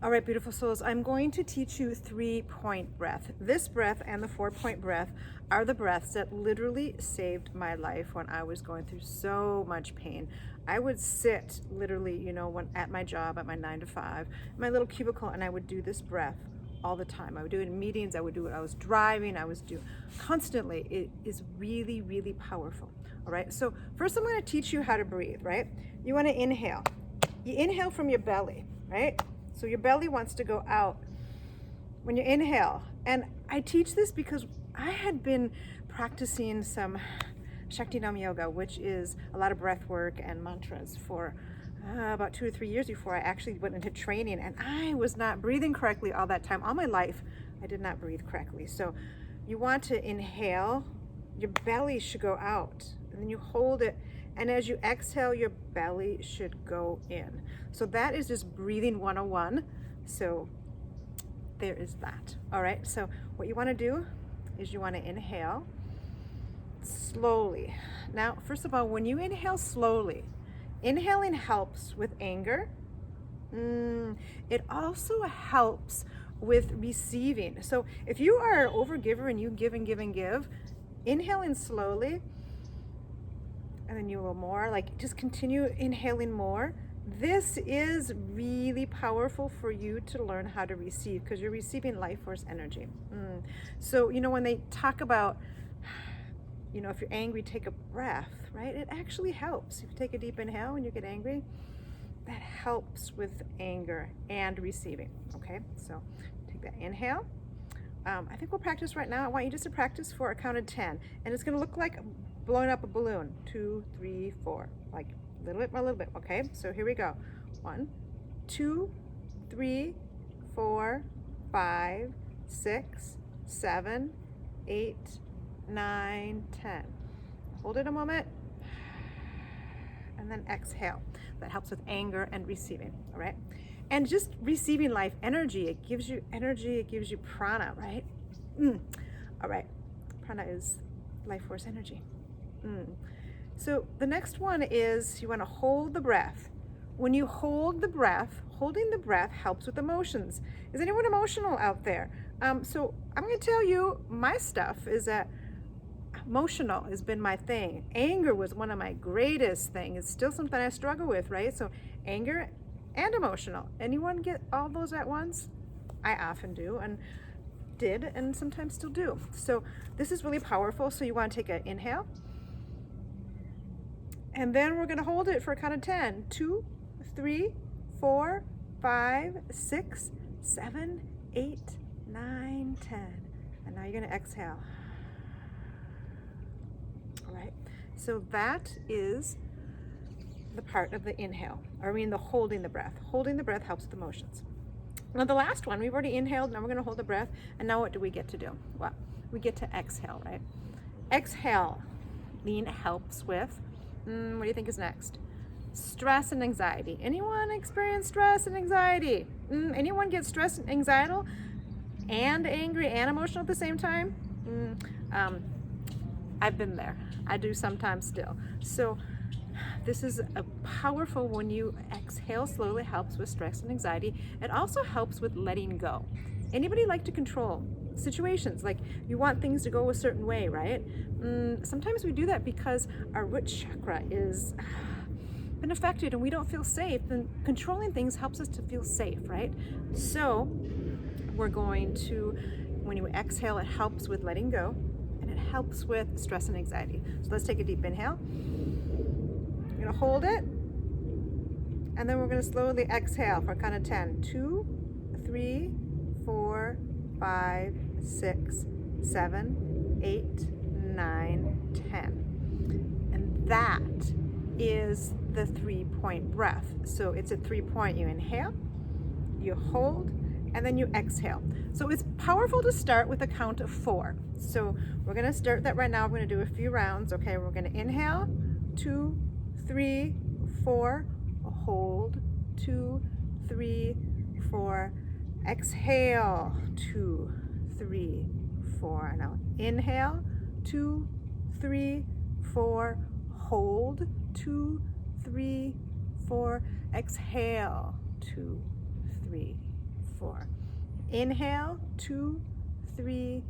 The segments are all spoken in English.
All right, beautiful souls, I'm going to teach you 3-point breath. This breath and the 4-point breath are the breaths that literally saved my life when I was going through so much pain. I would sit literally, when at my job, at my 9 to 5, in my little cubicle, and I would do this breath all the time. I would do it in meetings, I would do it, I was driving, I was doing constantly. It is really, really powerful. All right, so first I'm going to teach you how to breathe, right? You want to inhale. You inhale from your belly, right? So your belly wants to go out when you inhale. And I teach this because I had been practicing some Shaktinam yoga, which is a lot of breath work and mantras for about 2 or 3 years before I actually went into training. And I was not breathing correctly all that time. All my life, I did not breathe correctly. So you want to inhale, your belly should go out, and then you hold it. And as you exhale, your belly should go in. So that is just breathing 101. So there is that. All right, so what you want to do is you want to inhale slowly. Now, first of all, when you inhale slowly, inhaling helps with anger. It also helps with receiving. So if you are an overgiver and you give and give and give, inhaling slowly, and then you a little more, like just continue inhaling more. This is really powerful for you to learn how to receive, because you're receiving life force energy. So, when they talk about, if you're angry, take a breath, right? It actually helps. If you take a deep inhale when you get angry, that helps with anger and receiving, okay? So take that inhale. I think we'll practice right now. I want you just to practice for a count of 10. And it's going to look like blowing up a balloon. 2, 3, 4. Like a little bit, a little bit. Okay, so here we go. 1, 2, 3, 4, 5, 6, 7, 8, 9, 10. Hold it a moment. And then exhale. That helps with anger and receiving, all right? And just receiving life energy, it gives you energy, it gives you prana, right? All right, prana is life force energy. So the next one is you want to hold the breath. When you hold the breath, holding the breath helps with emotions. Is anyone emotional out there? So I'm going to tell you, my stuff is that emotional has been my thing. Anger was one of my greatest things. It's still something I struggle with, right? So anger and emotional. Anyone get all those at once? I often do, and did, and sometimes still do. So this is really powerful. So you want to take an inhale, and then we're going to hold it for a count of 10. 2, 3, 4, 5, 6, 7, 8, 9, 10. And now you're going to exhale. All right. So that is the part of the inhale, the holding the breath. Holding the breath helps with emotions. Now the last one, we've already inhaled, now we're going to hold the breath, and now what do we get to do? Well, we get to exhale, right? Exhale, lean helps with, what do you think is next? Stress and anxiety. Anyone experience stress and anxiety? Anyone get stressed and anxiety and angry and emotional at the same time? I've been there. I do sometimes still. So this is a powerful, when you exhale slowly, helps with stress and anxiety. It also helps with letting go. Anybody like to control situations? Like you want things to go a certain way, right? Sometimes we do that because our root chakra is been affected and we don't feel safe. And controlling things helps us to feel safe, right? So we're going to, when you exhale, it helps with letting go, and it helps with stress and anxiety. So let's take a deep inhale. We're going to hold it, and then we're going to slowly exhale for a count of 10. 2, 3, 4, 5, 6, 7, 8, 9, 10. And that is the 3-point breath. So it's a 3-point. You inhale, you hold, and then you exhale. So it's powerful to start with a count of 4. So we're going to start that right now. We're going to do a few rounds. Okay, we're going to inhale, 2, 3, 4, hold, 2, 3, 4, exhale, 2, 3, 4. Now inhale, 2, 3, 4, hold, 2, 3, 4, exhale, 2, 3, 4. Inhale, 2, 3,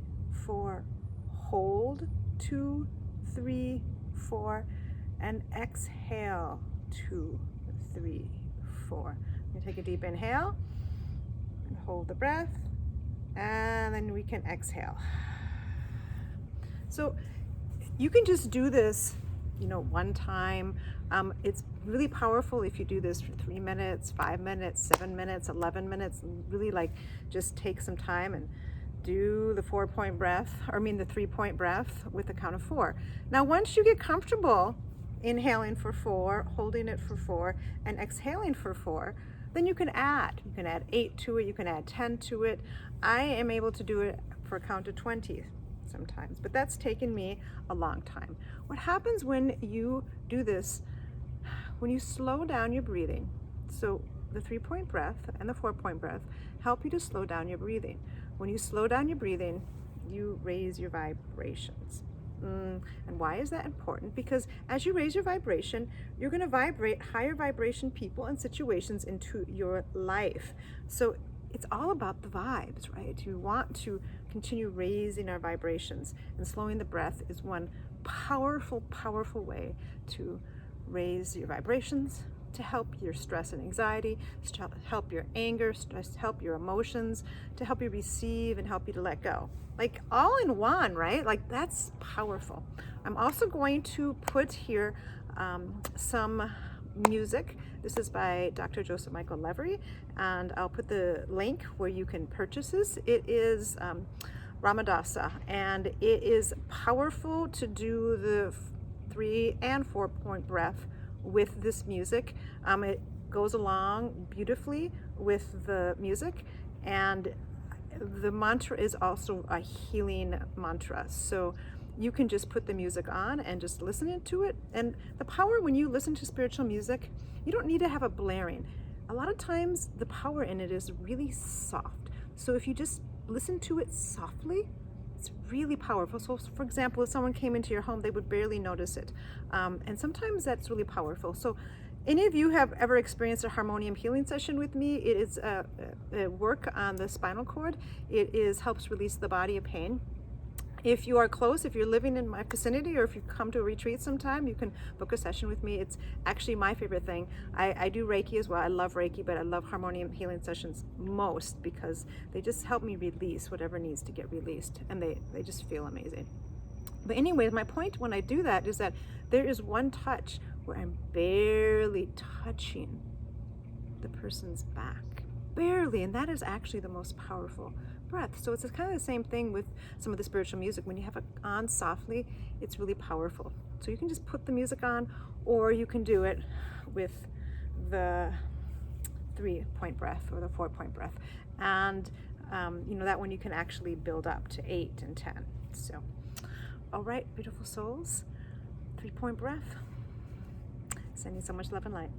4. Hold, 2, 3, 4. And exhale, 2, 3, 4. You take a deep inhale and hold the breath, and then we can exhale. So you can just do this, one time. It's really powerful if you do this for 3 minutes, 5 minutes, 7 minutes, 11 minutes. Really just take some time and do the 4-point breath, the 3-point breath with the count of 4. Now, once you get comfortable inhaling for 4, holding it for 4, and exhaling for 4, then you can add. You can add 8 to it, you can add 10 to it. I am able to do it for a count of 20 sometimes, but that's taken me a long time. What happens when you do this, when you slow down your breathing, so the 3-point breath and the 4-point breath help you to slow down your breathing. When you slow down your breathing, you raise your vibrations. And why is that important? Because as you raise your vibration, you're going to vibrate higher vibration people and situations into your life. So it's all about the vibes, right? You want to continue raising our vibrations, and slowing the breath is one powerful, powerful way to raise your vibrations, to help your stress and anxiety, to help your anger, stress, help your emotions, to help you receive and help you to let go. Like all in one, right? Like that's powerful. I'm also going to put here some music. This is by Dr. Joseph Michael Levery, and I'll put the link where you can purchase this. It is Ramadasa, and it is powerful to do the 3 and 4-point breath with this music. It goes along beautifully with the music, and the mantra is also a healing mantra. So you can just put the music on and just listen to it. And the power when you listen to spiritual music, you don't need to have a blaring. A lot of times the power in it is really soft. So if you just listen to it softly, it's really powerful. So for example, if someone came into your home, they would barely notice it. And sometimes that's really powerful. So any of you have ever experienced a harmonium healing session with me? It is a work on the spinal cord. It helps release the body of pain. If you are close, if you're living in my vicinity, or if you come to a retreat sometime, you can book a session with me. It's actually my favorite thing. I do Reiki as well. I love Reiki, but I love harmonium healing sessions most because they just help me release whatever needs to get released, and they just feel amazing. But anyways, my point when I do that is that there is one touch where I'm barely touching the person's back. Barely, and that is actually the most powerful breath. So it's kind of the same thing with some of the spiritual music. When you have it on softly, it's really powerful. So you can just put the music on, or you can do it with the 3-point breath or the 4-point breath. And that one you can actually build up to 8 and 10. So, all right, beautiful souls, 3-point breath. Sending so much love and light.